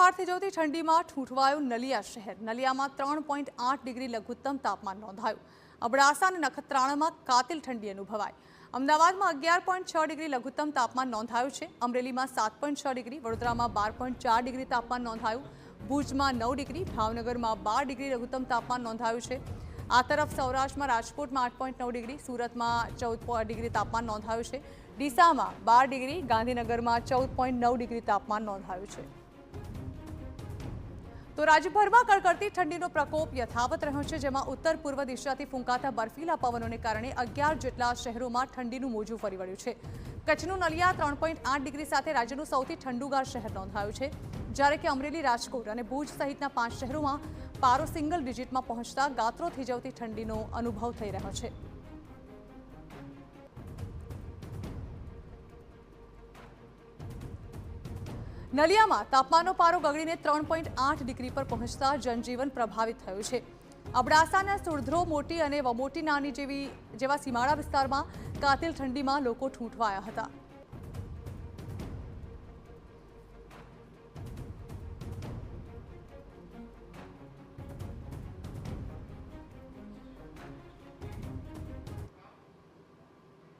બહાર થીજવતી ઠંડીમાં ઠૂંઠવાયું નલિયા શહેર। નલિયામાં 3.8 ડિગ્રી લઘુત્તમ તાપમાન નોંધાયું। અબડાસા અને નખત્રાણામાં કાતિલ ઠંડી અનુભવાઈ। અમદાવાદમાં 11.6 ડિગ્રી લઘુત્તમ તાપમાન નોંધાયું છે। અમરેલીમાં 7.6 ડિગ્રી, વડોદરામાં 12.4 ડિગ્રી તાપમાન નોંધાયું। ભુજમાં 9 ડિગ્રી, ભાવનગરમાં 12 ડિગ્રી લઘુત્તમ તાપમાન નોંધાયું છે। આ તરફ સૌરાષ્ટ્રમાં રાજકોટમાં 8.9 ડિગ્રી, સુરતમાં 14 ડિગ્રી તાપમાન નોંધાયું છે। ડીસામાં 12 ડિગ્રી, ગાંધીનગરમાં 14.9 ડિગ્રી તાપમાન નોંધાયું છે। તો રાજ્યભરમાં કડકડતી ઠંડીનો પ્રકોપ યથાવત રહ્યો છે, જેમાં ઉત્તર પૂર્વ દિશાથી ફૂંકાતા બર્ફીલા પવનોને કારણે 11 જેટલા શહેરોમાં ઠંડીનું મોજું ફરી વળ્યું છે। કચ્છનું નલિયા 3.8 ડિગ્રી સાથે રાજ્યનું સૌથી ઠંડુગાર શહેર નોંધાયું છે, જ્યારે કે અમરેલી, રાજકોટ અને ભુજ સહિતના 5 શહેરોમાં પારો સિંગલ ડિજિટમાં પહોંચતા ગાત્રો થીજવતી ઠંડીનો અનુભવ થઈ રહ્યો છે। નલિયામાં તાપમાનનો પારો ગગડીને 3.8 ડિગ્રી પર પહોંચતા જનજીવન પ્રભાવિત થયું છે। અબડાસાના સુરધ્રો, મોટી અને વમોટી નાની જેવા સીમાડા વિસ્તારમાં કાતિલ ઠંડીમાં લોકો ઠૂંઠવાયા હતા।